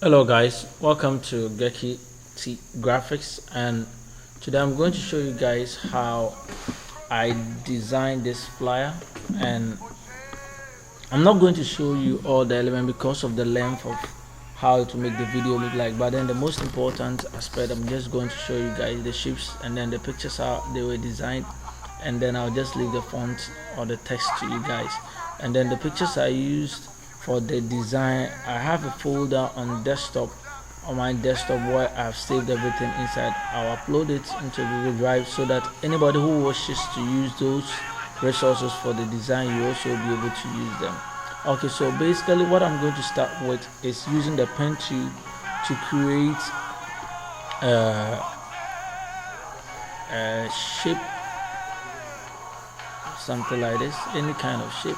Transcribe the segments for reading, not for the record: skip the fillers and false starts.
Hello guys, welcome to Geky Graphics, and today I'm going to show you guys how I designed this flyer. And I'm not going to show you all the elements because of the length of how to make the video look like, but then the most important aspect, I'm just going to show you guys the shapes and then the pictures, how they were designed, and then I'll just leave the font or the text to you guys. And then the pictures I used for the design, I have a folder on desktop, on my desktop, where I've saved everything inside. I'll upload it into Google Drive so that anybody who wishes to use those resources for the design, you also be able to use them. Okay, so basically what I'm going to start with is using the pen to create a shape, something like this, any kind of shape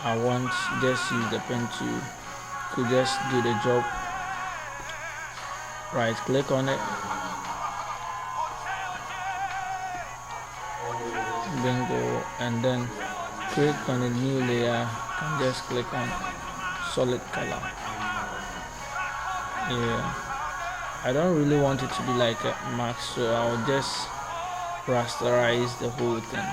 I want. Just use the pen to just do the job. Right click on it, bingo, and then click on a new layer and just click on solid color. Yeah, I don't really want it to be like a max, so I'll just rasterize the whole thing.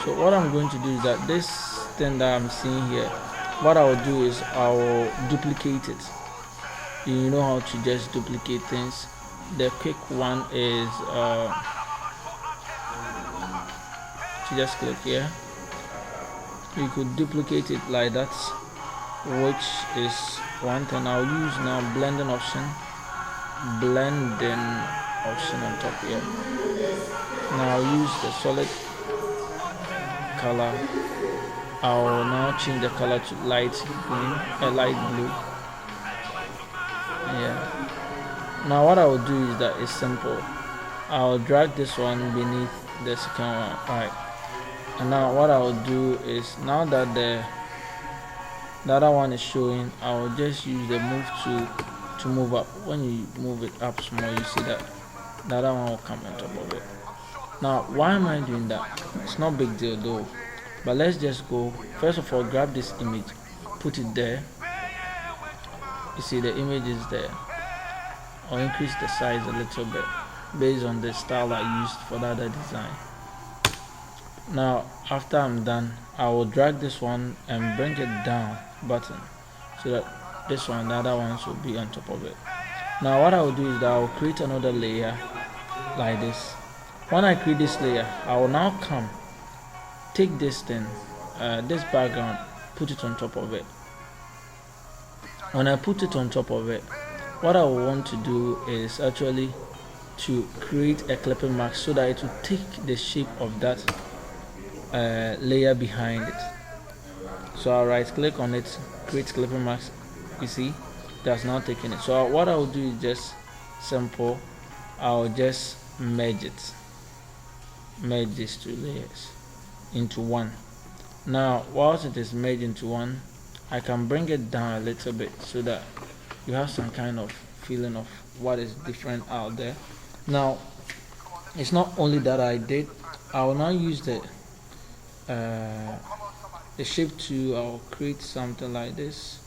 So what I'm going to do is that this thing that I'm seeing here, what I'll do is I'll duplicate it. You know how to just duplicate things. The quick one is to just click here. You could duplicate it like that, which is one thing. I'll use now blending option on top here. Now I'll use the solid color. I'll now change the color to light green, light blue. Yeah. Now what I will do is that it's simple. I'll drag this one beneath the second one. Alright. And now what I will do is, now that the other one is showing, I will just use the move to move up. When you move it up small, you see that the other one will come on top of it. Now why am I doing that? It's not big deal though, but let's just go. First of all, grab this image, put it there. You see the image is there. I'll increase the size a little bit based on the style I used for the other design. Now after I'm done, I will drag this one and bring it down button so that this one, the other ones will be on top of it. Now what I will do is that I will create another layer like this. When I create this layer, I will now come, take this thing, this background, put it on top of it. When I put it on top of it, what I will want to do is actually to create a clipping mask so that it will take the shape of that layer behind it. So I'll right click on it, create clipping mask. You see, that's now taking it. So what I will do is just simple. I'll just merge these two layers into one. Now whilst it is merged into one, I can bring it down a little bit so that you have some kind of feeling of what is different out there. Now it's not only that I did, I will now use the shape tool. I'll create something like this.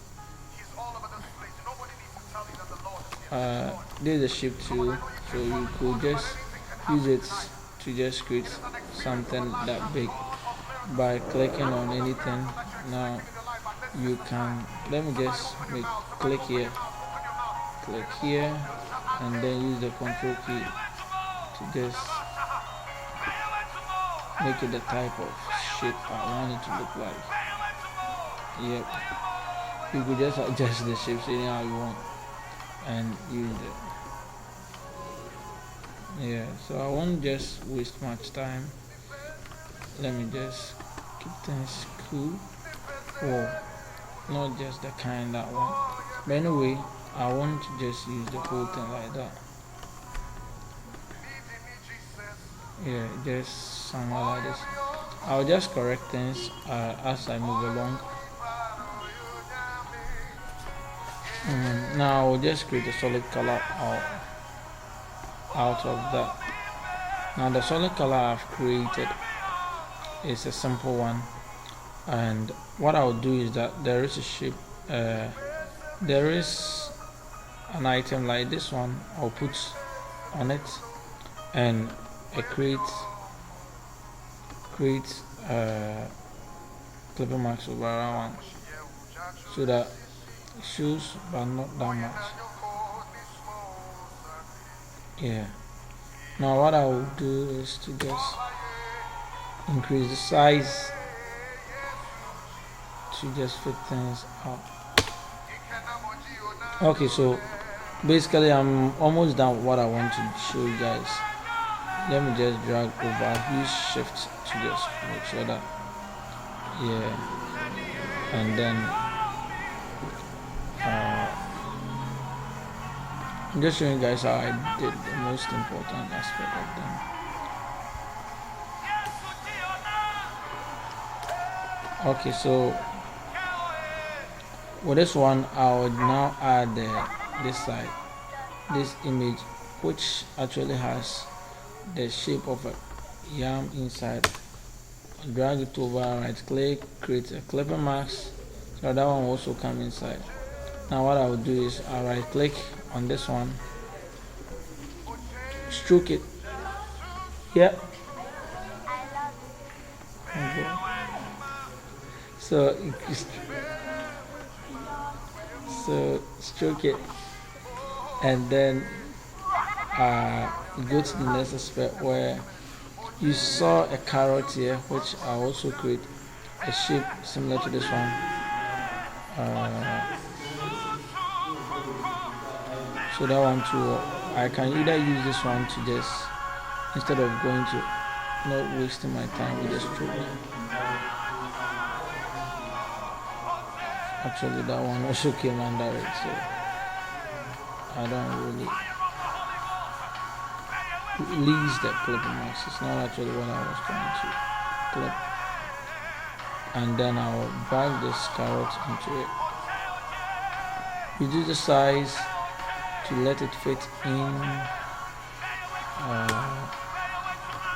This is the shape tool, so you could just use it to just create something that big by clicking on anything. Now you can, let me just click here, and then use the control key to just make it the type of shape I want it to look like. Yep, you could just adjust the shapes anyhow you want and use it. Yeah, so I won't just waste much time. Let me just keep things cool. Whoa, not just the kind that one. But anyway, I want to just use the whole thing like that. Yeah, just somewhere like this. I'll just correct things as I move along. Now I'll just create a solid color out of that. Now the solid color I've created is a simple one, and what I'll do is that there is a shape there is an item like this one. I'll put on it, and I create clipping marks over around one, so that it shows but not that much. Yeah. Now what I will do is to just increase the size to just fit things out. Okay, so basically I'm almost done what I want to show you guys. Let me just drag over, use shift to just make sure that, yeah, and then I'm just showing you guys how I did the most important aspect of them. Okay, so with this one I would now add this side, this image, which actually has the shape of a yam inside. Drag it over, right click, create a clipping mask, so that one will also come inside. Now what I will do is I right click on this one, stroke it. Yep. Okay. So stroke it, and then go to the next aspect where you saw a carrot here, which I also create a shape similar to this one. So that one too, I can either use this one to just, instead of going to, not wasting my time with the stroke. Actually that one also came under it, so I don't really release the clipping marks. It's not actually what I was trying to clip. And then I'll drag this carrot into it. Reduce the size to let it fit in.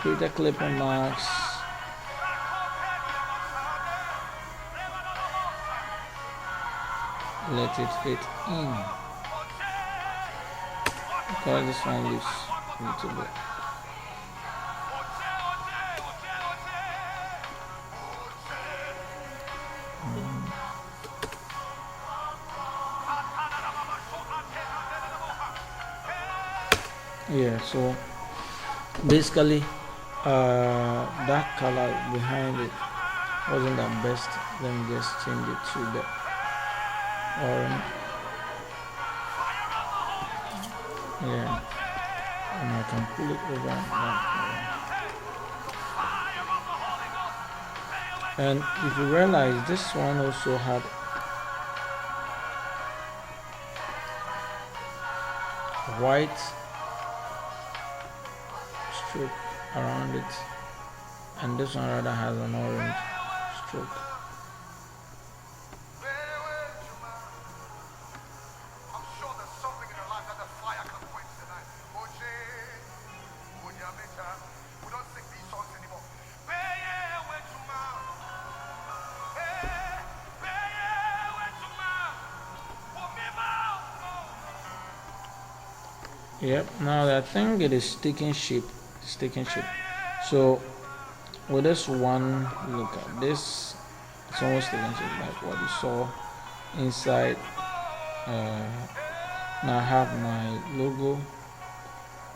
Create the clipping marks. Let it fit in. Because this one looks a little bit. Yeah, so basically that color behind it wasn't the best. Let me just change it to the orange. Yeah, and I can pull it over that. And if you realize, this one also had white stroke around it, and this one rather has an orange stroke. Yep, now I think it is taking shape. It's taking shape. So with this one, look at this. It's almost taking shape like what you saw inside. Now I have my logo.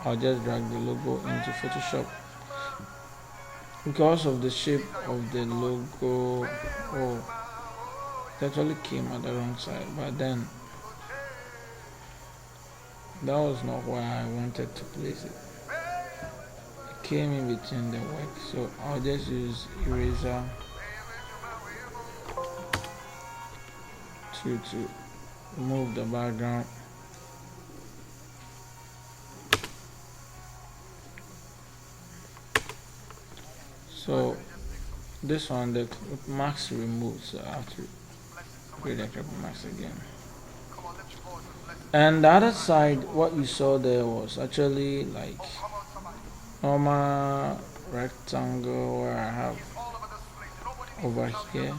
I'll just drag the logo into Photoshop. Because of the shape of the logo, it actually came at the wrong side, but then that was not where I wanted to place it. It came in between the work, so I'll just use eraser to remove the background. So this one, the max removed, so I have to create a couple max again. And the other side, what you saw there was actually like normal rectangle where I have over here.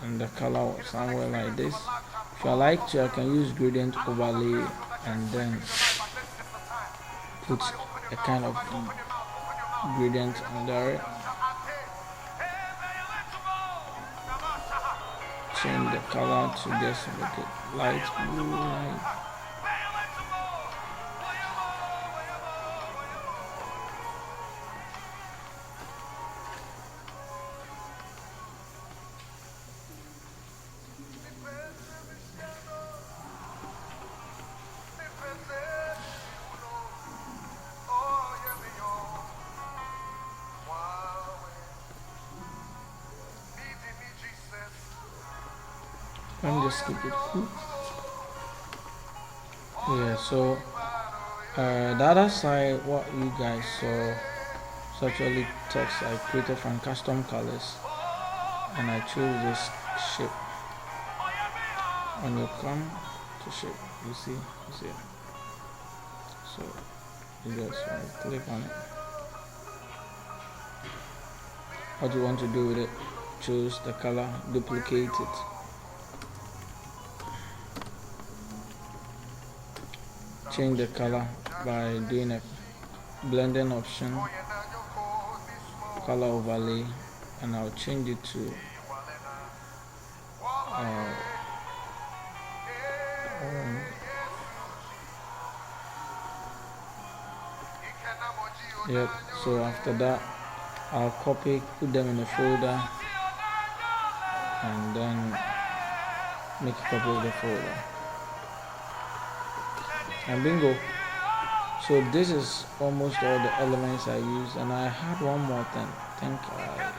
and the color somewhere like this. If I like to, I can use gradient overlay and then put a kind of gradient under it. Change the color to just make it light blue, light. Let me just keep it cool. Yeah, so the other side, what you guys saw, is actually text I created from custom colors, and I chose this shape. When you come to shape, you see it. So you just want to click on it. What you want to do with it, choose the color, duplicate it. Change the color by doing a blending option, color overlay, and I'll change it to yep. So after that, I'll copy, put them in a folder, and then make a copy of the folder. And bingo. So this is almost all the elements I use, and I had one more thing. I think I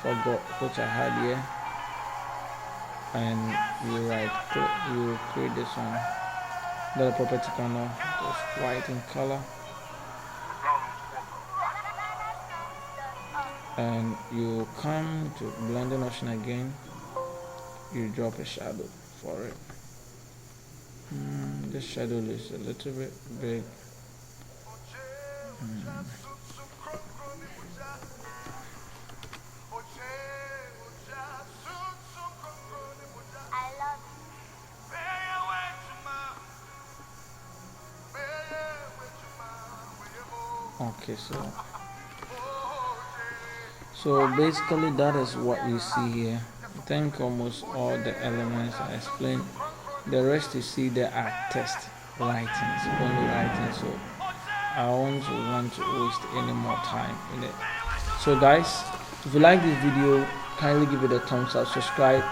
forgot which I had here. And you click, you create this one. The property panel, just white in color, and you come to blending option again. You drop a shadow for it. This shadow is a little bit big. Okay, so basically that is what you see here. I think almost all the elements I explained. The rest you see there are text writings, only writing. So I won't want to waste any more time in it. So guys, if you like this video, kindly give it a thumbs up, subscribe,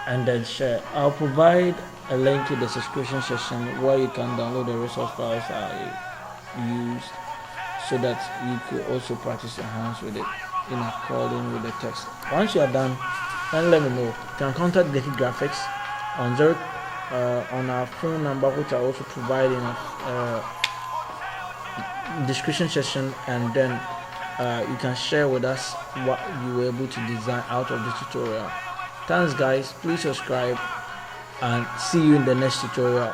and then share. I'll provide a link in the subscription section where you can download the resource files I used, so that you could also practice your hands with it in accordance with the text. Once you are done, then let me know. You can contact Geky Graphix on our phone number, which I also provide in a description section, and then you can share with us what you were able to design out of the tutorial. Thanks guys, please subscribe and see you in the next tutorial.